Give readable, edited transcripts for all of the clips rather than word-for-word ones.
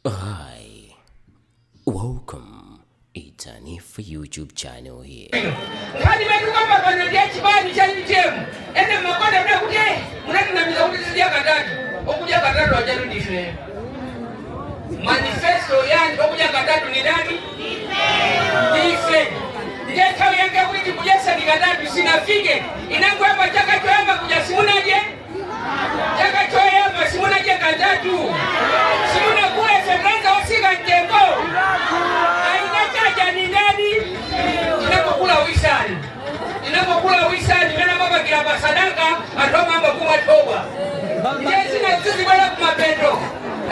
Hi, welcome. It's an if YouTube channel here. Kadi metuka hapa ndio chibani cha UTM. Ende mnakwenda mna kuje. Mnaenda na mizauti sija katatu. Okuja katatu ajarudi ife. Manifesto yani okuja katatu ni nani? Ife. Ndiye kawi yanga kuti kujesa ni katatu sinafike. Inangu hapa chaka choyamba kuja simunaje? Chaka choyamba simunaje katatu. Simuna kule Fernanda Osika Ntembo. Aina ni nani? Inapokula wisani mena baba kilapa sadaka atoma amba kuma toba. Ndiye sina sisi bala kuma pendo.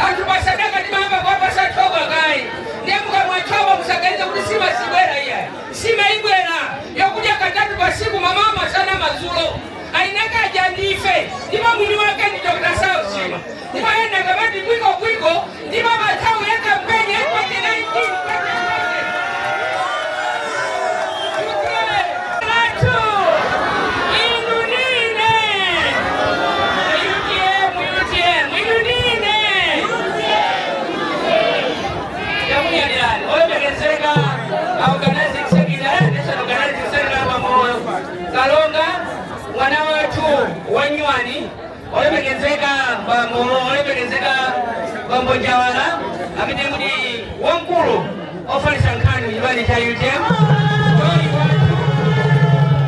Atuba sadaka ni mamba kwa pasa toba gai. Ndiye muka mwatoba musagaiza kulisima sibwera iya. Sima ibwera. Yokuja katatu kwa siku mamama sana mazulo. Ainaka jandife. Ndima mwini wake ni Dr. Sao Sima. Ndima enda kabati kwiko. Ndima matao yaka mpenye kwa 19. Wanywani olebegezeka bamolo olebegezeka bambojawala amene mudi wankulu ofalisa nkhani chibali cha UTM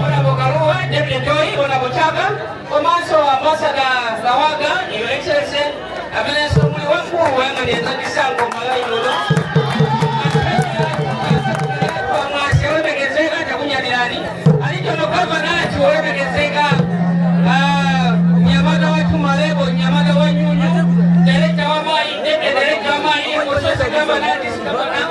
onabokaluwa Deputy Joy onabochaka komanso ambasada Lawaga Your Excellency amene so muli wankulu wayang'anira misango malayilodo mwasi olebegezeka chakunyadirani alichono gavanachi olebegezeka nyamada watu malebo nyamada wanyunyu director wa mai director wa mai kososa kama nani sikabana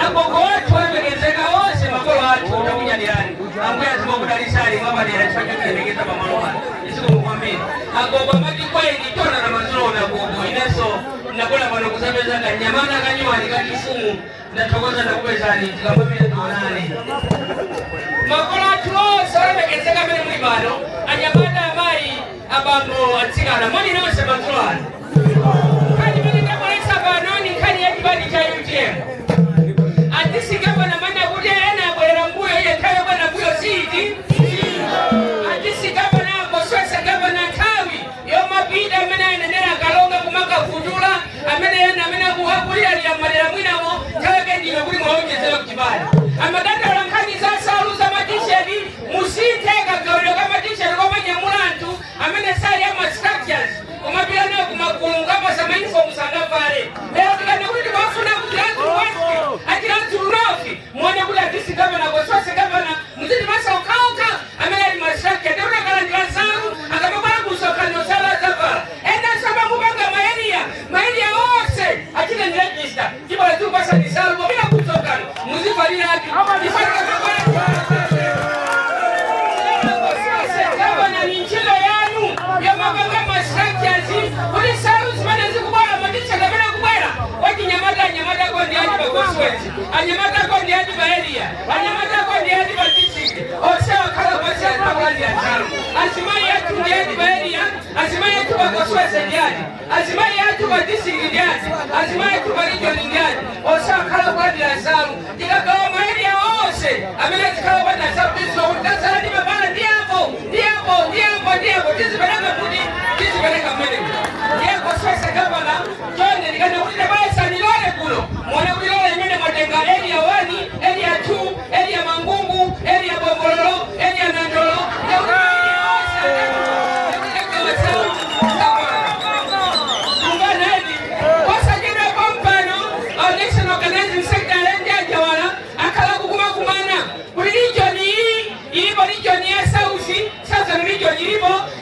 agogo watu wamegezeka wose makolo watu utakunya dirani ambaye azimo kudalisali mama ni anachaka kuelekeza mamaloa isiko mkwambia agogo maki kwa itona na mazuro na gogo ineso nakula bano kusabeza ka nyamada kanywa ni kakifumu na tokoza na kuwezani kama vile tuonane makolo watu wose wamegezeka mbele mwibano anyamada mai abambo atsigana mani nose mazulani kani mene tabolesa banoni kani yakibali cha UTM atisigaba na mana kuti ena bwera mbuyo yetayo bwana mbuyo siti atisigaba na boswesa gaba na tawi yomapida amene ayenera kalonga kumaka kujula amene kuhakulira liyamalira mwinamo taweke ndilo kuli mwawonjezera kukibali amadanda olankani zasaluza matishedi musiteka gawiro kama tishedi kwa nyamulantu amene sali ama structures kumapira nayo kumakulunga pasa mainform sangafare lero tikane kuti bafuna kutiratu wasi atiratu unofi mwone kuti atisi gavana koswase gavana muziti masa ukauka amene ali mastructure deuna kalandira zaru akamabala kusokano sala zafara enda saba mubanga maeria ose atile ni register kibala tu pasa nisaru bila kusokano muzifalira haki ifalika gavana ni nchilo yanu ya mabanga mastructures kuli saru zimane zikubala matisha gavana kubala waki nyamada kwa ndiyaji bagoswezi anyamada kwa ndiyaji baeria anyamada kwa ndiyaji batishiki osewa kala kwa kabali ya charu asimai yetu ndiyaji baeria asimai yetu bagoswezi ndiyaji asimai yetu batishiki ndiyaji asimai yetu barijoni ndiyaji osewa kala kwa ndiyaji charu ikakawa maeria ose amene zikawa kwa ndiyaji charu tizo utasala ni mabala ndiyapo tizipeleka kuti tizipeleka mbele yeko swesa gavana twende nikana kuti tabaisa nilole kulo mwana kulilole imene mwatenga area 1 area 2 area mangungu area bongololo area nandolo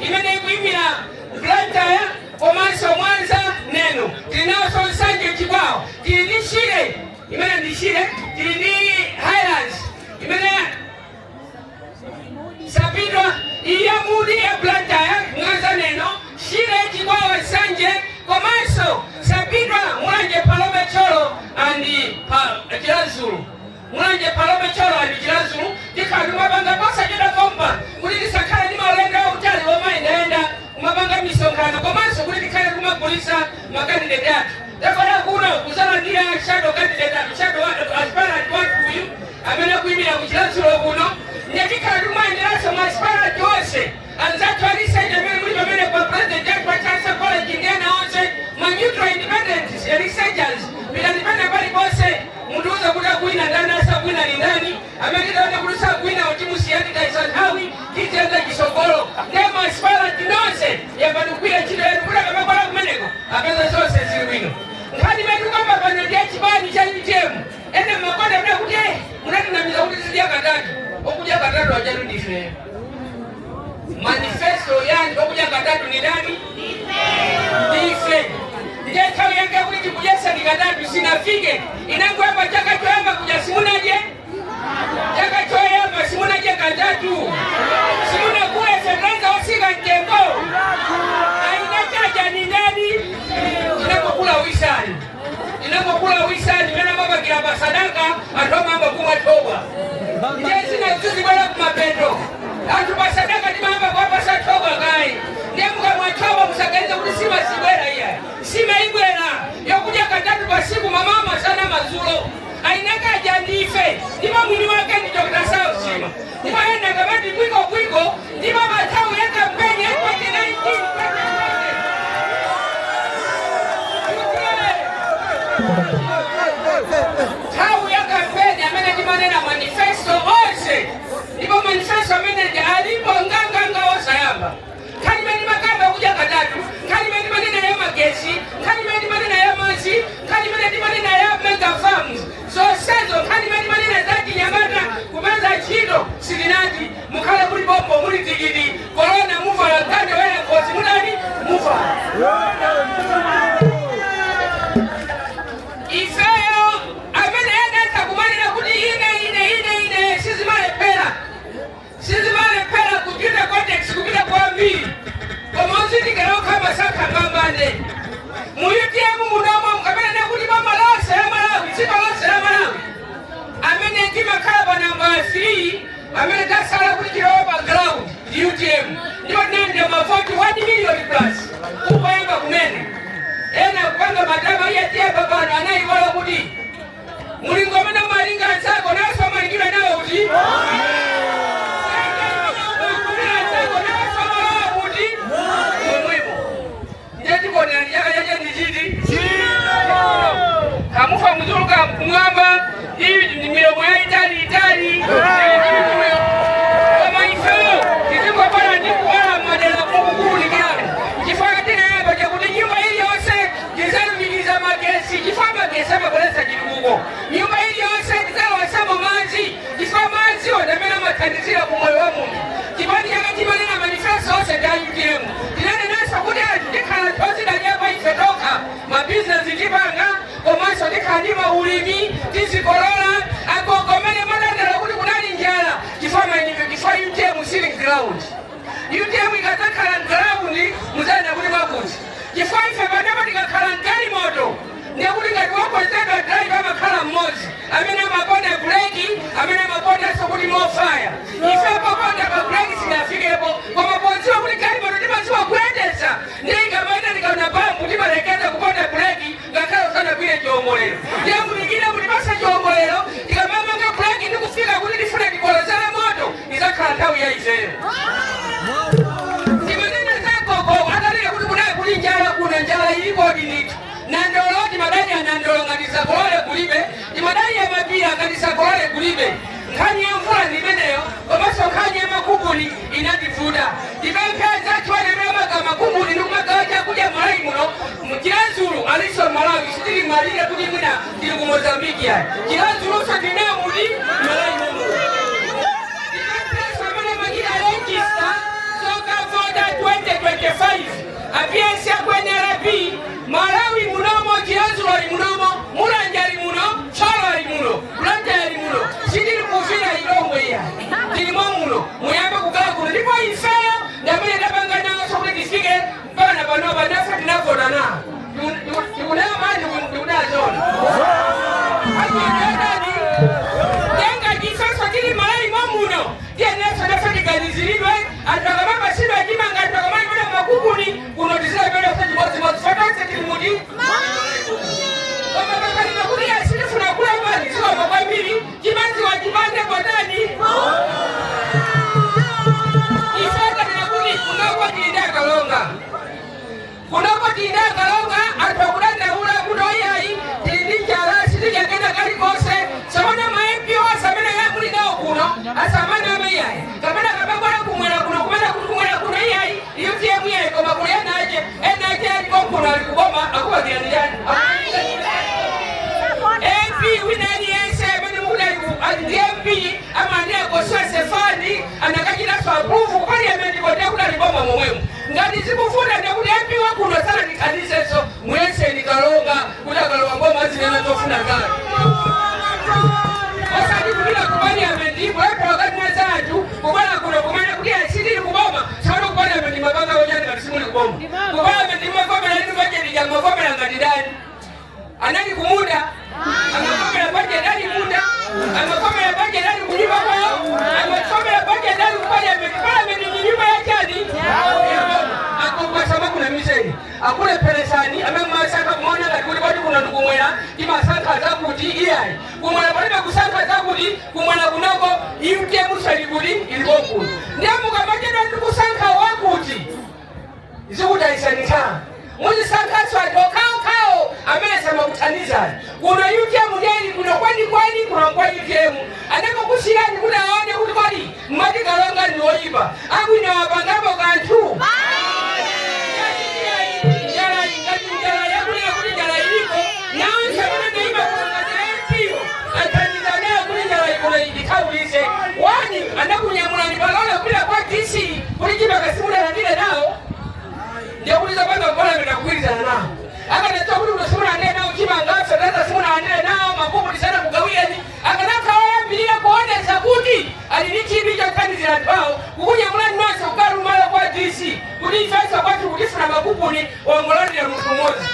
imene kuimira Blantyre komanso Mwanza neno tilinaso nsanje chibao tilindishire imene ndishire tilindi Highlands imene sapidwa iya mudi ya Blantyre Mwanza neno shire chibao nsanje komanso sapidwa Mulanje Palome Cholo andi Chilazulu Mulanje Palome Cholo andi Chilazulu tikaduma banga kosa jeda kompa kulili sakala ni malenda utali wama inaenda umabanga misongano komanso kulili kaya kuma polisa makani dedatu. Tafada kuna kuzana president abishado aspirant watu amena kuimira kuchilansiro kuno ndekika lumwanjiraso aspirant wose anzatwalisaija mene muli pamene kwa president yathu wachansa college indiana onse ma neutral independent researchers bilandipenda pali bose muntu uza kuda kuina ndani asa kuina ni ndani amekitaone kulusa kuina otimusiyani taisanthawi kitenda kisogolo ndema aspirant nonse yapanukwira chino yetu kuda kamakwala kumeneko apeza zonse ziliwino nkhani metu kamba panodya chibani cha UTM ene mmakonda mna kuti munatinamiza kuti zidya katatu okudya katatu achaludife manifesto yani okudya katatu ni nani? Ndife ndethawi yange kuti tikujesa ni katatu sinafike inangu hapa chaka choyamba kuja simunaje chaka choyamba simunaje katatu simuna kuwe fedranza osika ntembo ainataja ni nani? Inapokula wisani mena mama kilapa sadaka atoma mamba kumatoba njezi na ujuzi wala kumapendo atupa sadaka ni mamba kwa pasa toba gai ndemuka mwatoba musagaliza kuti sima sibwera iya sima ibwera yokuja katatu pasiku mamama sana mazulo ainaka ajandife ndima mwini wake nitokita sao sima ndima enda kamati kwiko ndima matau yaka mpenye 2019 Tawu ya kampeni amene timanena manifesto onse ndipo manifesto amene alipo nganganga osayamba khali mene makamba kuja katatu khali mene manena ya magesi khali mene manena ya mazi khali mene manena ya mega farms zonsezo khali mene manena za Chinyamata kumeza chito silinati mukhala kuli bombo muli tikiti corona mufa kande wena kosi munani mufa sizimale kupita context kupita kwa mbili kwa mwanzi tikero kama saka ngambane muyutiemu mudomo mkamene na kuti mama lao salama lao sika lao salama lao amene kima kaba namba 3 amene tasala kuti kiro background UTM ndio nende mafoti 1 million plus kupanga kumene ena kupanga madama ya tia baba na anaiwala kuti mulingomena malinga zako na soma ngine nao uti kamufa muzuluka kumwamba hii ni milomo ya itali kama ifeo kizingo bwana ndiku wala madela mungu nikilani kifaka tena hapa cha kuti nyumba hii yose kizalu migiza magesi kifama kiesama kulesa jirugo nyumba hii yose kizalu wasama mazi kifama mazi wadamena matandizira kumoyo wa mungu kibani yaka kibani na manifesto ose da UTM kinane nasa kudia ndikana tozi da nyaba ifetoka mabusiness ikipanga komanso ndikhandima ulimi tizikolola akogomene madandala kuti kunali njala chifama UTM sili ground UTM ikazakhala ground muzana kuti makuti chifukwa ife padama tikakhala mgali moto ndekuti ngati wakonzedwa drive amakhala mmodzi amene amakonda breki amene amakonda sokuti mofaya ife pakonda pa breki sinafikepo koma ponziwa kuti gali moto timaziwa kuyendesa ndikamaita ndikaona bambu timalekeza kukonda breki ngakhala usana kwile chiongolero ndiyangu ndikida kuti basa chiongolero tikamamanga breki ndikufika kuti tifuna tikolozera moto izakhala nthawi ya izero ndimanene zakoko atalile kuti kunaye kuli njala kuna njala ilikodi ndithu nandoloti madai ya nandolo ngatisa kolole kulibe imadai ya mapira ngatisa kolole kulibe nkhani ya mvula ndimeneyo komanso nkhani ya makunguni inatifuta ndipempeza chwanememaga makunguni ndikumagawa chakuja Malawi muno Chilanzulu aliso Malawi sitili malire kuti mwina ndili ku Mozambiki ya Chilanzulu so ndinamuli Malawi muno ndipempeza amene magira register soka voda 2025 apiyesi kwenye rapi Malawi munomo Chilanzulu ali munomo Mulanje ali muno Cholo ali muno Mulanje ali muno sidili kufira ilongo ya tilimo muno muyamba kukala kuno ndipo ifeyo ndamene ndapanga nawo sokuti tifike mpaka panopa nafe tinavota na tikuneo mani tikudazona achiadani tenga jifeso tili Malawi muno tiyeneso nafe tiganizilidwe atakamamba sidwa jimanga atakamani kuna makukuni kunotizila mbele kwa chimozi fatose tilimudi kibande kwa nani? Ifaka na kuni kunako tinda kalonga. Kunako tinda kalonga atakulanda ula kutoyai tindi jala sidi yakenda kali kose. Samana maempio samana ya kuli nao kuno. Asamana mayai. Kamana kabakora kumwela kuno kumwela kuno yai. Iyo tiemu yai koma kuliana aje. Aje aliko kuno alikuboma akuwa dianijani. MP winani yese mwenye mula MP ama nia koswa sefani anakajina swabufu kwani ya mendi kotea kuna liboma mwemu ngani zibufuna ndia kuli MP wakuno sana ni kanise so mwese ni kalonga kuda kalonga mboma zinena tofuna gani wasa ni kumila kubani ya mendi kwa wakati mwezaju kubana kuna kumana kudia sidi kuboma sababu kubani ya mendi mabanga wajani katisimuli kuboma kubana ya mendi mwakome na nini waje ni jamu mwakome na ngadidani anani kumuda amakome ya baje ndani muda amakome ya baje ndani kulipa kwao amakome ya baje ndani kufanya parliament nyumba ya jadi kwa sababu na miseni akule peresani amemmasaka kuona lakini bado kuna ndugu mwena kima sanka za kuti iyai kumwana bado kusanga za kuti kumwana kunako imke musalibuli iliboku ndiamu kamaje ndugu sanka wa kuti zikuda isanita Mwenye sankaso kao amesema kutaniza. Kuna yuke mgeni kuna kwani kuna kwani kemu. Anako kushirani kuna aone kulikoni. Mwadi kalonga ni oiba. Agu ina wabangabo kantu. Jala ya kuli iliko. Nao sabuna neiba kuna jayetiyo. Ataniza nea kuli jala ikuna ikawise. Wani anakunyamuna nibalola kula kwa kisi. Kulikiba kasimuna na nile nao. Ndio kuliza banga mbona mnakuiliza nao. Aka natoa kuli unasumuna ande nao kima ngafsa dada sumuna ande nao makumu ni sana kugawia ni. Aka naka waya mbilia kuone sakuti. Alinichi bija kani zinatwao. Kukunya mulani nwasa ukaru mala kwa DC. Kulifasa watu kulifu na makumu ni wangolani ya mfumozi.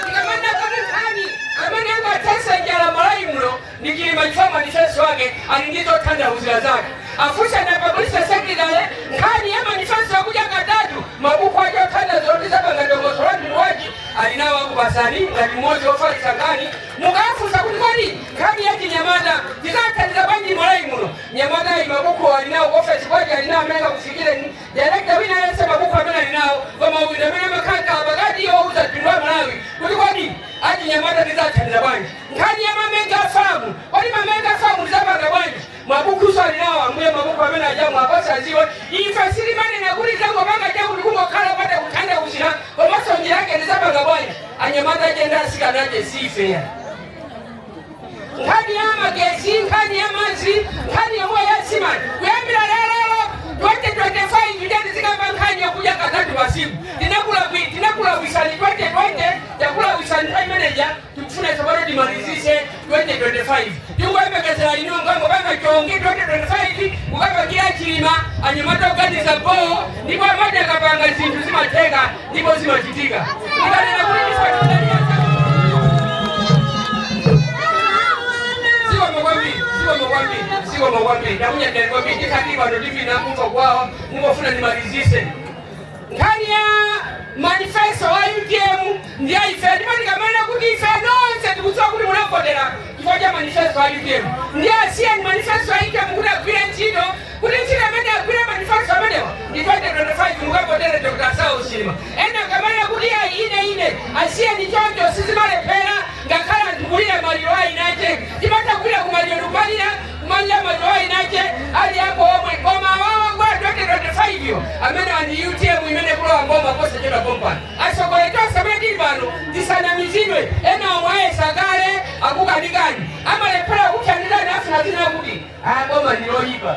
Nikamanda kami kani. Amani anga tesa njala malai mlo. Nikili majifama nifesu wake. Alingizo tanda uzila zake. Afusha na pabulisha sekidale. Kani ya manifesu wakuja katatu. Mabuku wajo kanda zote saba ngadongo sorati mwaji. Alinawa kubasani. Ngati ofali sakani. Mugafu sakulikani. Kani ya kinyamada. Tizaka nizabanji malai mlo. Nyamada imabuku alinawa ofali kwaji. Alinawa menga kusikile ni. Direkta wina yase mabuku wabena alinawa. Kama uwina mena makaka. Bagadi yo uza pinwa malawi. Kulikani. Aji nyamada nizaka nizabanji. Kani ya mamenga famu. Wali mamenga famu nizabanga banji. Mabuku swali nao amwe mabuku wabena ajamu wapasa ziwa. Ifasiri mani na kuri zango banga jamu nikumo kala wada kutanda usina. Kwa maso njirake nizabanga banji. Anyamada jenda sika nake sife. Nkani ya magesi, nkani ya mazi, nkani ya mwa ya simani. Kuyambila lalo, 2025 vijani zikamba nkani ya kuja katatu wasibu. Tinakula wisani 2020, yakula wisani time manager, tukufuna sabaro dimalizise 2025. Tungo eme kesela ino ngango banga chongi 2025, mukaba kia chilima, anyamata ukati zapoo, nipo amade kapanga zintu zima tega, nipo zima chitika. Nikani na kuli niswa Siwa mwambi, namunya kwa katiba ndo divi na mko kwao, mkofuna nimalizise. Nkani ya manifesto wa UTM ndia ifedi mani kamana kuti ifedi onse tukutuwa kuti munakodera kifoja manifesto wa UTM ndia siya ni manifesto wa UTM kuna kuila nchino kuti nchino amende ya kuila manifesto wa medewa ifedi 25 mukakodera Dr. Sao Shima ena kamana kuti ya ine asiya ni chonjo sisi male pera ngakala ntukulile mariwa inache kipata kuila kumalio nukalila kumalia mariwa inache ali yako omwe koma wawa kwa 2025 yo amena ni UTM imene kula ngoma kose chela kompani asokoleto sabedi bano disana mizinwe ena omwae sagale akukanikani ama lepera kuchanila na afuna zina kuti ngoma niloipa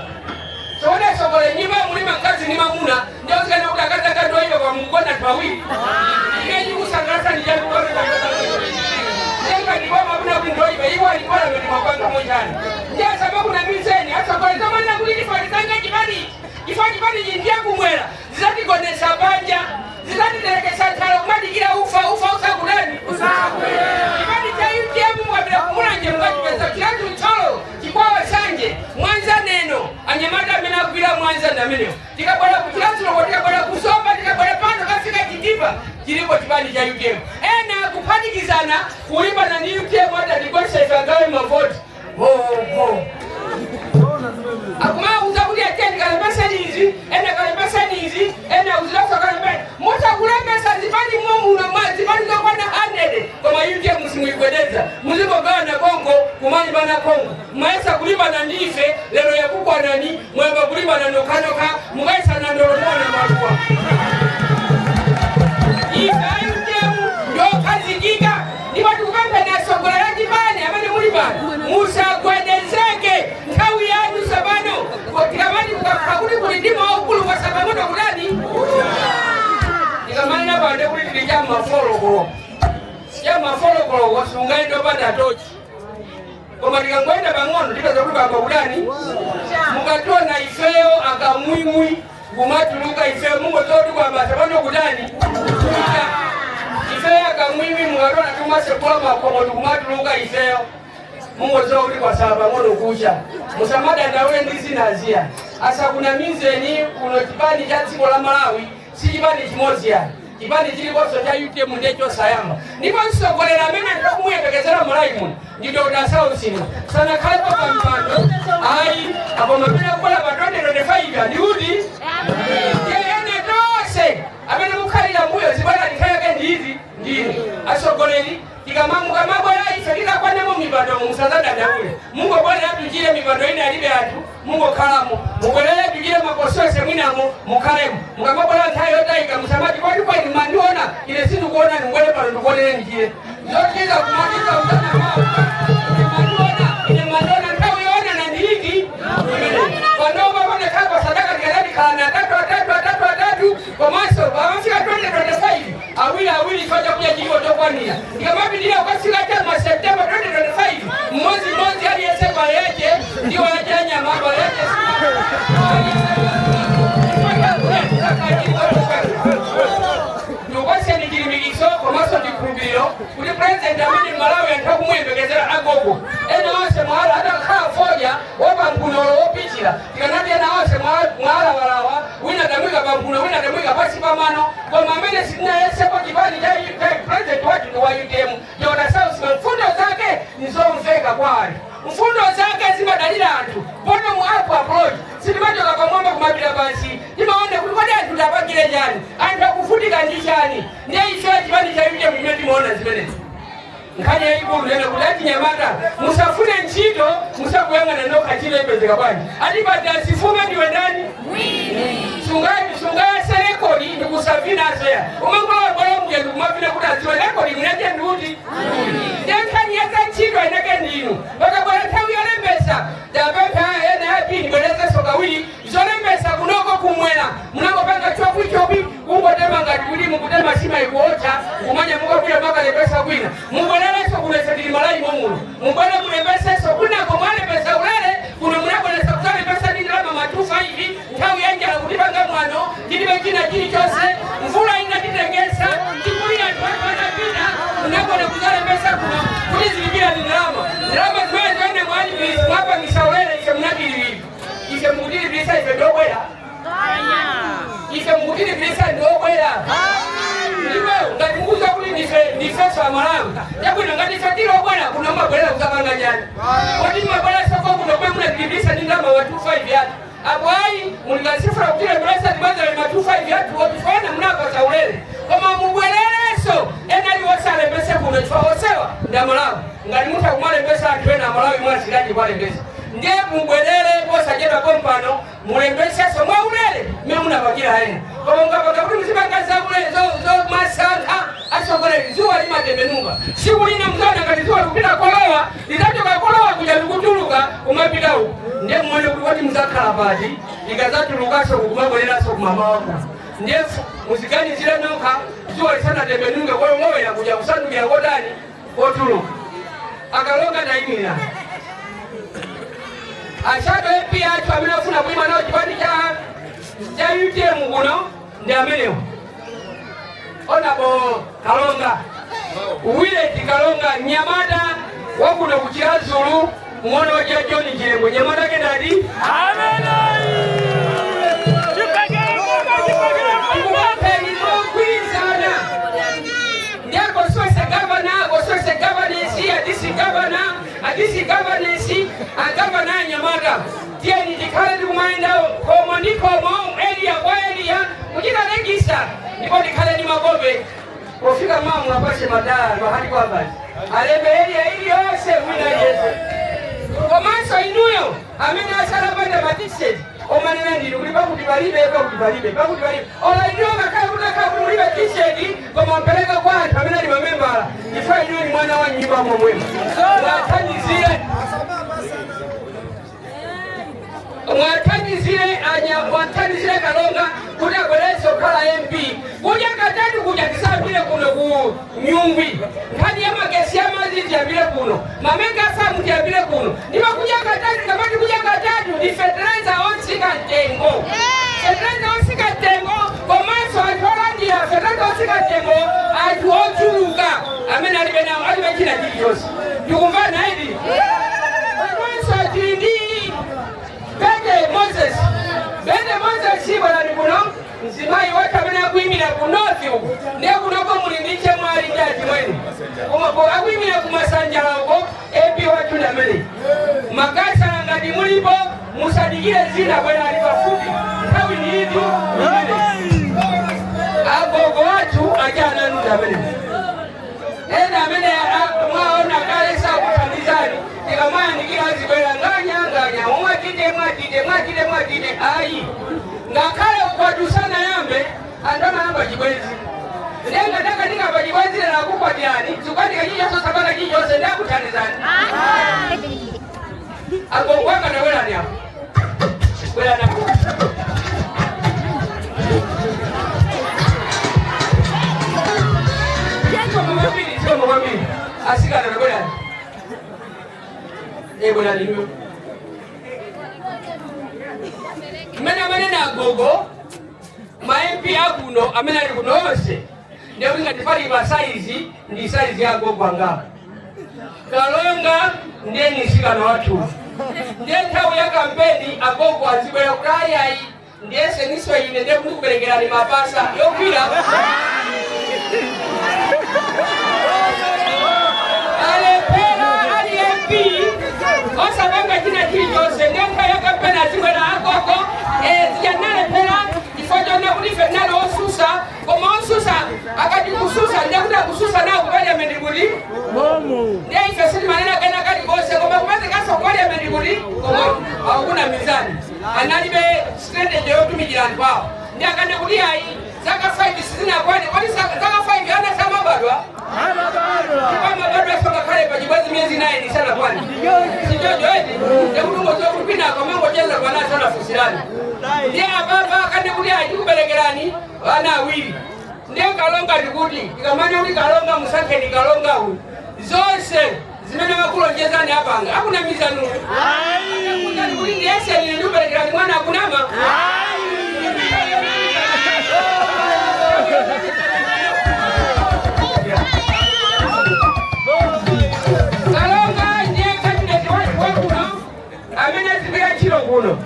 so wale sokole nyima mulima kazi ni mamuna ndio zikana utakaza kando hiyo kwa mungona twawili imeji kusangarasa ni jambo kwa Nenga ni kwa mabuna kundoipa iwa ni kwa ni mabanga mojani ndio sababu na mizeni asokole kama na kulilifa nitanga jibani ifanye bali jindia kumwela zizati konesha banja zizati telekesha talo kumadi kila ufa usakulani ibadi cha UTM mwabila kumulanje mkaji pesa kilatu mcholo kikwawa sanje mwanza neno anyamada mina kubila mwanza na mineo tikabwala kutilatu loko tikabwala kusopa tikabwala pano kafika kikipa kiliko kibani cha UTM ena kupatikizana kulipa na ni UTM wada nikosha ifagawe mavoti Woko. Akuma uzakulia tena kale pesa hizi, enda kale pesa hizi, enda uzilafa kale pesa. Mota kule pesa zibani mwamu na mazi, zibani za kwa na 100. Kama yuti ya msimu ikueleza. Mzigo gawa na Kongo, kumani bana Kongo. Maesa kulima na ndife, lelo ya kukwa nani, mweba kulima na nokanoka, mwaisa na ndoromo na marua. Ifa yuti ya ndio kazi giga. Ni watu kumpe na sogola ya jibani, amani mulibani. Musa kwendezeke, ntawi ya anu sabano. Kwa tikamani kukakuli kulidima wa ukulu kwa sababu na kulani. Tikamani na bande kulidima jama folokolo. Jama folokolo wasungai ndo bada tochi. Kwa matika kwenda bangono, tika zabuka hapa kulani. Mukatoa na ifeo, akamwimwi. Kumatuluka ifeo, mungo zote kwa masabano kulani. Ifeo akamwimwi, mukatoa na tumase kwa makomo, kumatuluka ifeo. Mungu zote kwa sababu ngono kucha. Musamada ndawe ndizi nazia. Asa kuna mizeni kuno kibani cha tsiko la Malawi, si kibani kimozi ya. Kibani chili boso cha yute mundecho sayamba. Ndipo nsokolera mena ntakumwepekezera Malawi muno. Ndito udasa usini. Sana kale kwa mpando. Ai, hapo mapina kukola batonde ndo defaiga. Ndiudi? Yene dose. Amena mukali la mbuyo zibana nikaya ndizi. Ndini. Asokoleri. Ikamamu kamabu ya ifekika kwa nemo mibado musazada daule. Mungu bwana atujile mibado ina alibe atu. Mungu kalamu. Mugolele atujile makosose mwinamo mukalemu. Mukamabu ya tayo taika musamati kwa tupa inimanduona. Ile situ kuona nungole palo nukole njile. Zotiza kumatiza usana mao. Inimanduona ntawiona na niliki. Wanoma wane kaba sadaka nikalani kalana atatu. Kwa maso, wamafika 2025. Awili fanya kuja jivo tokwania. Ikamabi nila kwa sila tama September 2025. Mmozi hali ya seba yake. Ndiwa ajanya mambo yake. Nukose ni jirimigiso kwa maso jikurubio. Kuli president amini Malawi ya ntaku mwebekezera agogo. Ena wase mwala hata kaa foja. Wapa mkunoro opichila. Tikanati ena wase mwala walawa. Wina damuika pampuno, wina damuika pasi pamano. Kwa mamene sina yese kwa kibani ya president watu wa UTM. Yoda South mfundo zake nizo mfeka kwa hali. Mfundo zake zima dalila antu. Bono muapu approach. Silimajo kwa mwamba kumabila basi. Nima wande kulikwade antu tapakile jani. Antu wakufutika njishani. Nye iswa kibani cha UTM mwimeti mwona zimene. Nkanya hiku unene kulati nyamata. Musafune nchito, musakuwenga na noka chile ipeze kabani. Adibata sifume niwe ndani. Sungai serekodi nikusafina asea. Umangula wabala mjendu kumafina kutaziwa rekodi mnaje nduti. Nyankani yata nchito inake ndinu. Waka kwa tawi yole mbesa. Dabeka ene hapi nibeleze soka wili. Zole mbesa kunoko kumwena. Munako panga chopi. Mungo tema ngatuli mukutema shima ikuocha. Kumanya mungo kuya maka lebesa kuina. Mungo nele so kunese dili malai mungulu. Mungo nele kunebesa so kuna kumale besa ulele. Kuna munako nese kutale besa dili lama matufa hivi. Tawi yanja na kutipanga mwano. Jilibe kina jili chose. Mvula ina ditengesa. Kikulia tuwako na pina. Munako na kutale besa kuna. Kulizi libila ni nilama. Nilama tuwe zwane mwani bisi. Mwapa nishaulele ishe mnakili hivi. Ishe mkutili bisa ife dogo ya. Ife mkutili bisa dogo ya. Ndiwe, ngati mkuza kuli nifeso wa Malawi. Yaku ngati fatilo bwana kuna mabwela kuzabanga jani. Wati mabwela soko kuna kwe muna kilibisa nindama wa 25 yatu. Abuai, mulikasifra kutile mresa dibaza wa 25 yatu. Watufana mnako sa ulele. Kama mbweleso, enali wasale mbese kuna chua wasewa. Nda Malawi. Ngati muta kumale mbesa atuena Malawi mwana sigaji wale mbesa. Nge mbwelele bosa jeba kompano. Mulembesa so mwa ulele. Mea muna wakila hene. Kama mkapa kuri mzibanga za ulele zo masaka. Asogole zuwa lima temenunga. Shugulina mzana katizuwa lupita kolowa. Litato kakolowa kujalukutuluka umapita hu. Nge mwene kuliwati mzakala baji. Ikazatu lukaso kukumabolela so kumama wako. Nge muzikani zile noka. Zuwa lisana temenunga kwa mwe ya kuja kusandu ya kodani. Kotuluka. Akalonga na imina. Ashado epi atu aminafuna kuima nao jibani cha UTM kuno. Ndi amenewa. Ona bo Kalonga. Uwile ti Kalonga Nyamata wakuno kuchira Zulu mwono wajia John Njirembo. Nyamata kendadi? Amena! Jipagere Kwizana. Ndiako soese governor, adisi governance, kutoka naye Nyamata tie nitikale kumaenda komo niko mo area kwa area kujina register niko nikale ni Magobe kufika mamu apashe madara bahari kwa basi alebe area ili yose wina Yesu komanso inuyo amena asala banda matise omanena ndiri uli bakutibalibe ola inuyo kakabula t-shirt komampeleka kwa amena ni mamembala ifa inuyo ni mwana wa nyumba mwemwe mwatanyizile Kalonga kuja kweleso kala MP kuja katatu kuja kisabile kuno ku nyumbi kadi ya magesi ya mazizi ya bile kuno mamenga samu ya bile kuno niba kuja katatu kamati kuja katatu ni fertilizer onsika tengo fertilizer onsika tengo komanso atolandia fertilizer onsika tengo atuochuluka amena alibe kina jijos tukumbana hivi komanso atindi Bende Moses shibala ni kuno nzimai watamena kuimira kunothi uko ne kunoko mulindiche mwali jaji mwenu kumako akuimira kumasanjala uko epi watu na meli makasa ngati mulipo musadikile zina kwena alipafupi kawi ni hivi agogo watu ajana nunda meli enda mele mwaona kale saa kutandizani tikamaya nikilazi kwela nganya mwakide ayi ngakale ukwatu sana yambe andona namba jibwezi nenga taka nika bajibwezi na kupa diani tukani kajija sosa bana kijose nda kutandizani agogwaka na wela ni hapo wela na hapo sio mwamini asika na wela wela ni myo mena manena gogo maempi akuno amena likuno ose ndio winga tifali ba size ndi size ya gogo anga Kalonga ndiye nishika na watu ndiye tawo ya kampeni agogo azibera kayai ndiye seniswa ine ndiye kukuberegera ni mapasa yokwira ale pera ali MP osa banga kina kijose ndenga ya kampeni azibera agogo zijanale pera ifojo na kulife nalo osusa koma osusa akati kususa ndakuda kususa na kubali amendiguli ndiye ifesili manena kena kati bose koma kumaze kaso kubali amendiguli koma hakuna mizani analibe strategy yotu mijirani kwao ndiye akane kulia hii zaka 5 sizina kwani zaka 5 ana sama badwa kama badwa soka kale pajibazi miezi naye ni sana kwani sijojo eti ya udungo zoku pina kwa mango jeza kwa na sana fusilani ndiye baba akane kulia ajubelegerani wana wili ndiye Kalonga ndikuti ikamani uli Kalonga musake ni Kalonga huyu zonse zimene makulonjezani apanga hakuna mizanu hakuna ndikuti ndiyese ni ndubelegerani mwana hakunama Kalonga ndiye kandidati wakuno amene zibira chilo kuno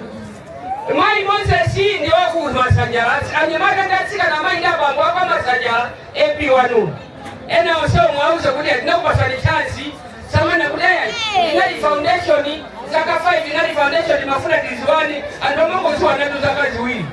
Mwai Moses ni wakuno masajala anyemaka ndatsika na mayi ndabango apa masajala MP wanu ena oseo mwauze kulia tinakupasani chansi samana kudaya inali foundation zaka 5 inali foundation mafuna tiziwani andomongo ziwa natu zaka ziwili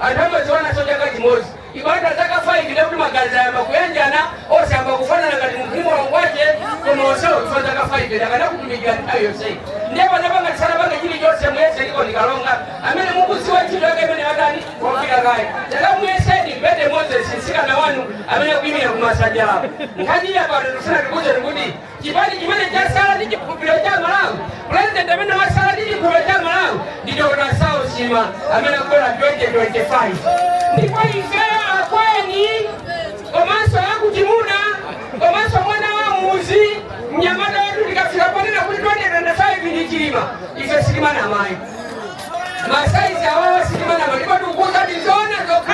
andomongo ziwana soja kazi mozi ibanda zaka 5 ndebudu magaza ya makuyanjana ose amba kufana na kati mkimo wangwaje kono oseo kufana zaka 5 ndakana kutumigia nitayo yosei ndeba nabanga tisana banga jili jose mwese liko ni Kalonga amene mungu siwa chilo yake mene wadani wafika gaya daga mwese ni mbede Moses sika na wanu amene kuimia kumasajala nkajili ya kwa nusina kikuze nukudi kibali jimene jasala niji kupilo cha Malawi President amene wasala niji kupilo cha Malawi ndiyo unasao sima amene kuela 2025 ndipo ifea akweni komanso yangu jimuna komanso mwana wa muzi mnyamada watu nikafika panina kuli 2025 ni kilima ife silima na mai masaizi ya wawa silima na mai ndipo tukuza nizona zoka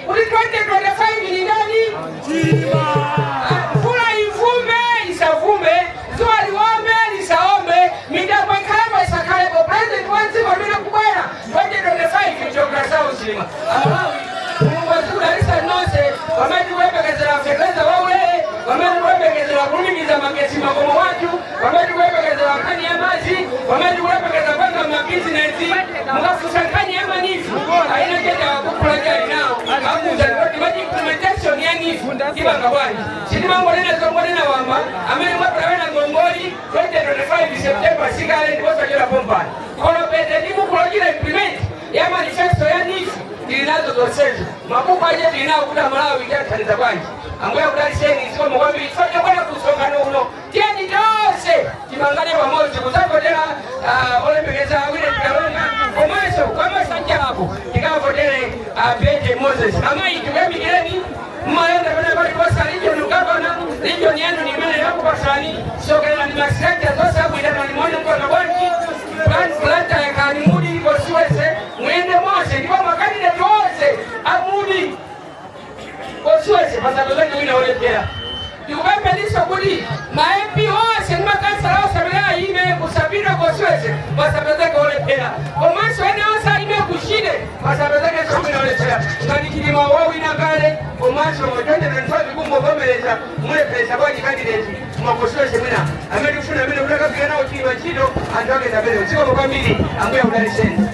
kuli 2025 ni ndani kula ivume isavume zuwa liwombe lisaombe midapa ikalema isakalebo president wanzima mina kubwela 2025 jograsa usilima Mwazula lisa nose wamedi webekezela fekleza waule wamedi webekezela kumigiza magesi magomo watu wamedi webekezela kani ya mazi wamedi webekezela implementation yangifu ibanga bwanyi sinimangolena zongolena wamba amene mwapravena ngongoli 2025 September sigale ndiwosachera pompani kolopete ndimukulojira implement ya manifesto ya nifu tilinazo zonsezo mabuku aje tilinawo kuda Malawi itathandiza bwanji ambuya kudaliseni ziko mukwambiri tifaje kwena kusongano uno tieni tonse timangane pamozi kuzavotera olembekeza wile tikalonga komanso kwamasajjako tikavotere Bete Moses amayi tukemikireni mmayenda pene pali kosa region governor region yanu nimene yakupasani sokerera ni masekta zose abwidana limoni mkono bwanji planta yakani mudi kosiwese mwende mose ndipo makandidate wose amudi kosiwese pasatozake wina olepera tikupempelisa kuti ma-MP wose ni makansala wose amene ime kusabira kosiwese pasatozake olepera komanso ene wose ime kushide pasatozake wina olepera ngati chilima wawina kale komanso motendera kumbovomereza mulepesa bwanji candidate makosiwese mwina amene kufuna amene kutakapika nawo chilima chito anthu akenda mbere ziko kwambiri ambuya kudaliseni